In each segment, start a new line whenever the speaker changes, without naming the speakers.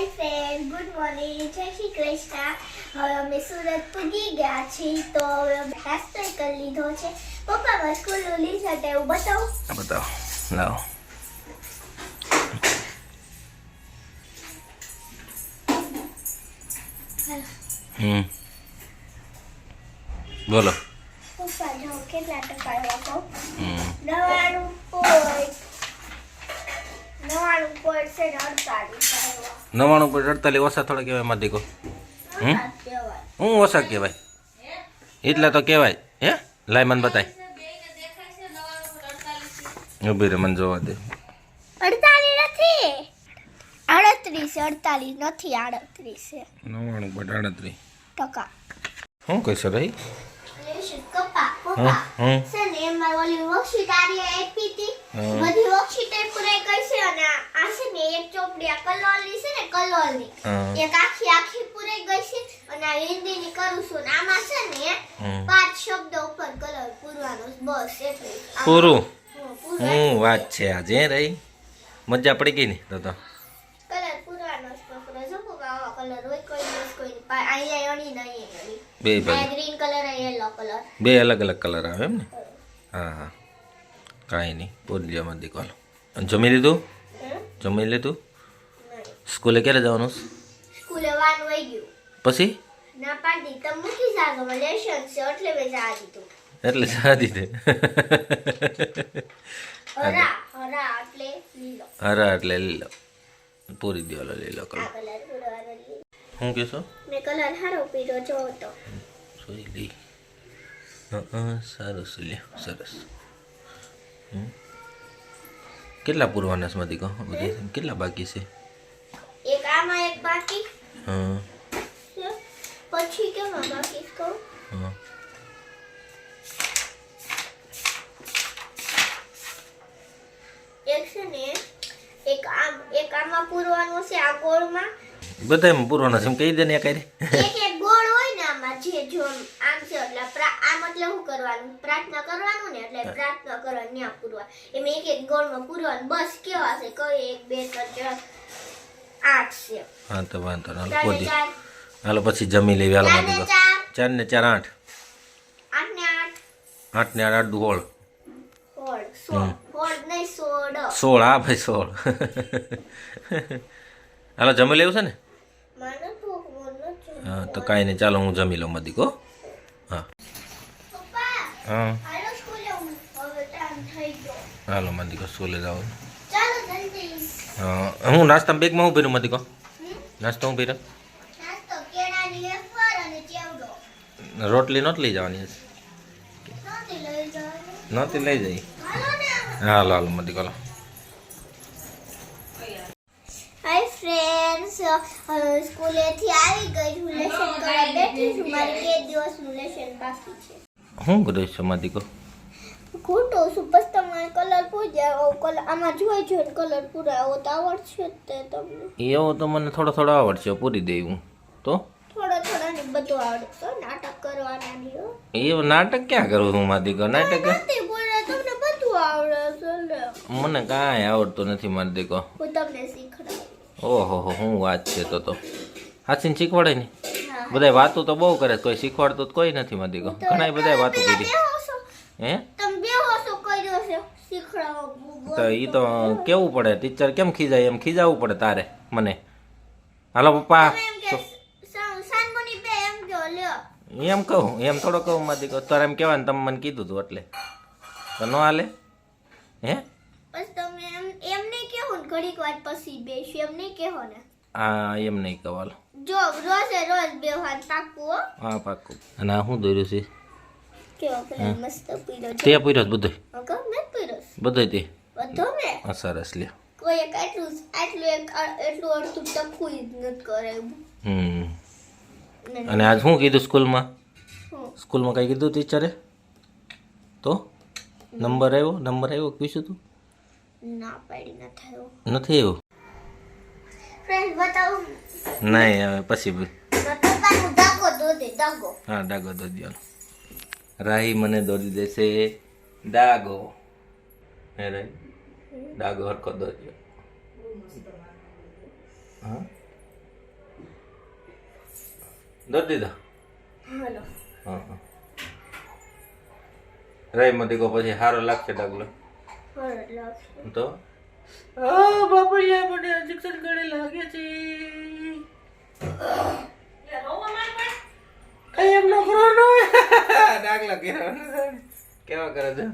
હાય friend, good morning, જય શ્રી કૃષ્ણ. હવે અમે સુરત પૂગી ગયા છીએ તો હવે અમે નાસ્તો કરી લીધો છે. પપ્પા સ્કૂલનું લિસ્ટ હતું એવું બતાવો.
બતાવો, લાવો. બોલો.
પપ્પા જો કેટલા ટકા આવ્યા કહો. 99 99 છે ને 48 આવ્યા.
99.48 ઓછા થોડા કહેવાય માં દીકો. હું ઓછા કહેવાય એટલે તો કહેવાય. હે લાય મને બતાય. ઉભી રે મને જોવા દે.
48 નથી, 38 નથી, 38 છે.
99.38
ટકા.
શું કહેશો રહી?
પપ્પા છે ને એમાં ઓલી વર્કશીટ આરી આપી હતી, બધી વર્કશીટ પૂરી કરી છે અને આ છે ને એક ચોપડી આ કલરની છે ને કલરની એક આખી પૂરી ગઈ છે અને આ હિન્દીની કરું છું ને આમાં છે ને 5 શબ્દ ઉપર કલર પૂરવાનો બસ એટલે
પૂરું. હું વાત છે આજે રહી મજા પડી ગઈ ને તો
કલર પૂરવાનો પકડો જો આવા કલર હોય કોઈ દિવસ કોઈ અહીંયા અણી નહીં અણી
બે
ગ્રીન કલર અને યલો કલર
બે અલગ અલગ કલર આવે એમ ને. હા હા કાંઈ નહીં બોલિયામાં દીકવાનો. જમી લીધું? જમી લીધું? સ્કૂલે ક્યારે જવાનું?
સ્કૂલે વાન વઈ ગયું
પછી
ના પાડી તમ મૂકી જાગો લેશન છે એટલે મેં જા દીધું.
એટલે જા દીધે.
હરા એટલે લીલો.
હરા એટલે લીલો પૂરી દેવાલો લીલો કલર.
આ કલર પૂરવાનો લીલો.
શું કહેશો?
મેં કલર હારો પીરો જો તો
સોઈ લી. સારું છે લ્યો સરસ. કેટલા પૂરવાના છે મધી કહો બધી કેટલા બાકી છે?
એક આમાં એક બાકી
હા
છે પછી કેમાં બાકી કહું
હા
એક છે ને એક આમાં પૂરવાનું છે આ ગોળમાં
બધામાં પૂરવાના છે એમ કહી દે ને એક
એક ગોળ હોય ને આમાં જે જો આમ છે એટલે આમ એટલે શું કરવાનું પ્રાર્થના કરવાનું ને એટલે પ્રાર્થના કરવાની ત્યાં પૂરવા એમ એક ગોળમાં પૂરવાનું બસ કેવા છે કઈ 1 2 3 4 8 છે.
હા તો વાંધો ના હાલો પોદી હાલો પછી જમી લેવી હાલો મધી કહો 4 ને 4 8
8 ને 8
8 ને 8 હોળ
16 નહીં 16
16 હા ભાઈ 16. હાલો જમી લેવું છે ને?
મને ભૂખ નથી.
હા તો કાંઈ નહીં ચાલો હું જમી લઉં મધી કહો. હા
પપ્પા
હા
હાલો સ્કૂલે હવે ટાઈમ થઈ ગયો.
હાલો મધી કહો સ્કૂલે જાવ.
ચાલો જલ્દી.
હા હું નાસ્તા બેગમાં હું ભર્યું મધી કહો. નાસ્તો હું ભર્યો?
નાસ્તો કેળાની વેફર અને ચેવડો.
રોટલી નહોતી લઈ જવાની
નહોતી લઈ જવાની.
નહોતી લઈ જઈ.
હાલો ને.
હાલો હાલો મધી કહો.
હાય ફ્રેન્ડ્સ, સ્કૂલેથી આવી ગઈ છું, લેસન કરવા બેઠી છું. મારે 2 દિવસનું લેસન બાકી છે.
શું કરે છે મધી કહો?
ખોટો છું બસ તમારે કલર પૂજાવો કલર આમાં જોઈ જોઈને કલર પૂરાવો તો આવડશે જ તે તમને.
એવો તો મને થોડો થોડો આવડશે પૂરી દેવું તો
થોડા ને બધું આવડે છે નાટક કરવાના ની હો.
એ નાટક ક્યાં કરું હું મધી કહો? નાટક
નથી બોલે તમને બધું આવડે છે લે.
મને કાંઈ આવડતું નથી મારી દીકો.
હું તમને શીખડાવું.
ઓહો હો શું વાત છે તો હાચીને શીખવાડે ને.
હા
બધા વાતો તો બહુ કરે કોઈ શીખવાડતું તો કોઈ નથી મારી દીકો. ઘણા બધા વાતો કરી હે
તમે બેહો છો કર્યો છે શીખડાવો.
તો એ તો કેવું પડે ટીચર કેમ ખીજાય એમ ખીજાવવું પડે તારે મને. હાલો પપ્પા
એમ કે સાનમની બે એમ જો લ્યો.
એમ કહું એમ થોડો કહું મારી દીકો. તારે એમ કહેવાય ને તમે મને કીધું હતું એટલે તો ન હાલે હે.
બસ તમે એમ નહીં કહેવો ને ઘડીક વાર પછી બેસી એમ નહીં કહેવો ને.
હા એમ નહીં કહો હાલો.
જો રોજે રોજ બેહવાન પાકું હો.
હા પાક્કું. અને આ શું દોર્યું છે?
કેવો પેલા મસ્ત પીરો છે.
તે પૂર્યો બધો
ઓકે મેં પીરો
બધો તે
બધો મેં
હા સરસ લ્યો.
કોઈ એક એટલું અડધું ટપકું જ નથી કરાવ્યું.
અને આજ શું કીધું સ્કૂલમાં?
હું
સ્કૂલમાં કઈ કીધું ટીચરે? તો નંબર આવ્યો પૂછ્યું તું?
ના પાડી ન થયો.
નથી આવ્યું?
ફ્રેન્ડ બતાવું
નહીં હવે પછી
પપ્પાનું દાગો દો દે દાગો.
હા ડાગો દોરી દો. રાહી મને દોરી દેશે ડાગો. હે રાહી ડાગો હરખો દોર્યો. હા દોડ દીધા
હાલો
હા હા રાઈમાં દીકો પછી સારો લાગશે ડાગલો તો બાપડિયા મને ઇન્જેક્શન ગળે લાગે છે કઈ એમ ન કરો નો ડાગલા કેવા કરે છે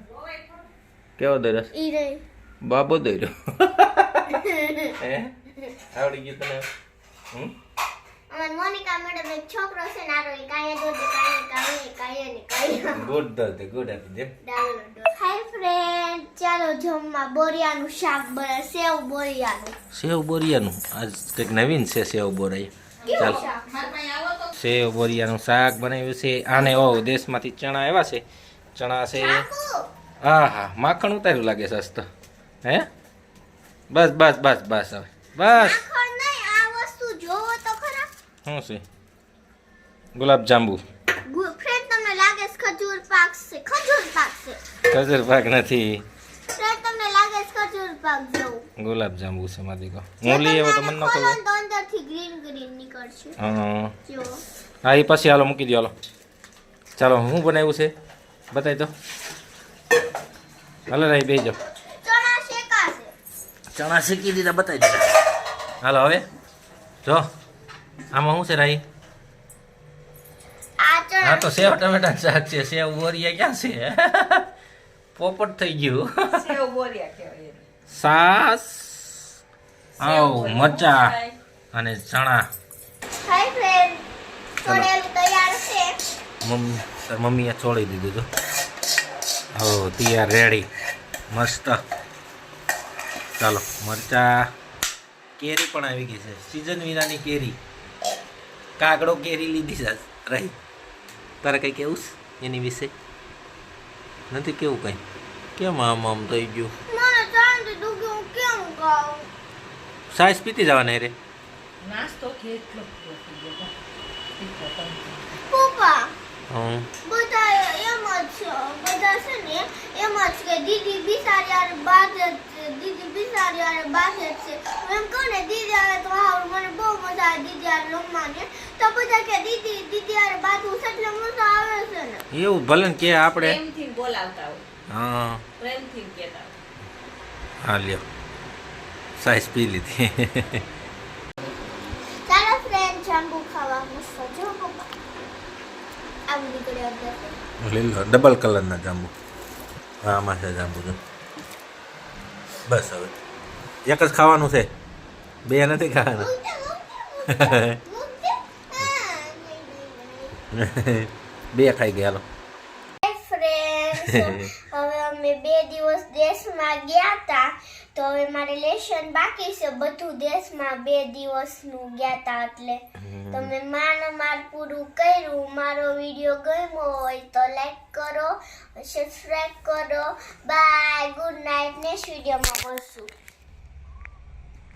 કેવો દરસ
ઈ રે
બાબો દર્યો હે આવડી ગયું તને
અમાર મોનિકા મેડમ એક છોકરો છે નારો ઈ કાય દોડે કાય
ગુડ દર્દ ગુડ આપી દે
હાય ફ્રેન્ડ ચાલો જમવા બોરિયાનું શાક બને સેવ બોરિયાનું
આજ કંઈક નવીન છે સેવ બોરાઈ ચાલ સેવ બોરિયાનું શાક બનાવ્યું છે આને ઓ દેશમાંથી ચણા આવ્યા છે ચણા છે હા હા માખણ ઉતાર્યું લાગે સસ્તો હે બસ બસ બસ બસ હવે બસ
માખણ નહીં આ વસ્તુ જોવો તો ખરા
શું છે ગુલાબ જાંબુ
ફ્રેન્ડ તમને લાગે છે ખજૂર પાક છે
ખજૂર પાક નથી
ફ્રેન્ડ તમને લાગે છે ખજૂર પાક જેવું
ગુલાબ જાંબુ છે મારી કો મૂલી એવો તો મને ન ખબર
તો અંદરથી ગ્રીન નીકળશે
હા
જો
હા એ પછી હાલો મૂકી દો હાલો ચાલો હું બનાવ્યું છે બતાવી દો હાલો રહી બેસી જાઓ ચણા શેકી દીધા બતાવી દીધા હાલો હવે જો આમાં શું છે રાઈ હા તો સેવ ટમેટા શાક છે સેવ બોરિયા ક્યાં છે પોપટ થઈ ગયું સાસ આવ મરચા અને ચણા
હાય ફ્રેન્ડ છોડેલું તૈયાર છે
મમ્મીએ છોડી દીધું તો હો તૈયાર રેડી મસ્ત ચાલો મરચા કેરી પણ આવી ગઈ છે સિઝન વિનાની કેરી કાગડો કેરી લીધી છે રહી તારે કંઈ કેવું એની વિશે નથી કેવું કંઈ કેમ આમ આમ થઈ ગયું
મને જાણતી તું કે હું કેમ ખાઉં
સાઈઝ પીતી જવાના રે
નાસ્તો કેટલો
પપ્પા
હં
બધા એમ જ છે બધા છે ને એમ જ કે દીદી બિસારી યાર બાદ દીદી બિસારી યાર બાદ છે એમ કહું ને દીદી યાર તો હાવ મને બહુ મજા આવે દીદી યાર રમવાની તો બધા કે દીદી યાર બાદ એટલે મજા આવે છે ને
એવું ભલે ને કે આપણે
પ્રેમથી બોલાવતા હોય
હા
પ્રેમથી કહેતા હોય
હા લ્યો સાઈઝ પી લીધી
ચાલો ફ્રેન્ડ જાંબુ ખાવા મસ્ત જો પપ્પા આવું નીકળે અંદર
લીલો ડબલ કલરના જાંબુ હા આમાં છે જાંબુ જો બસ હવે એક જ ખાવાનું છે બે નથી ખાવાના બે ખાઈ ગયા હાલો
ફ્રેન્ડ્સ હવે અમે 2 દિવસ દેશમાં ગયા હતા તો હવે મારે લેશન બાકી છે બધું દેશમાં 2 દિવસનું ગયા હતા એટલે તમે માર પૂરું કર્યું મારો વિડીયો ગમ્યો હોય તો લાઈક કરો સબસ્ક્રાઇબ કરો બાય ગુડ નાઇટ નેક્સ્ટ વિડીયોમાં મળશું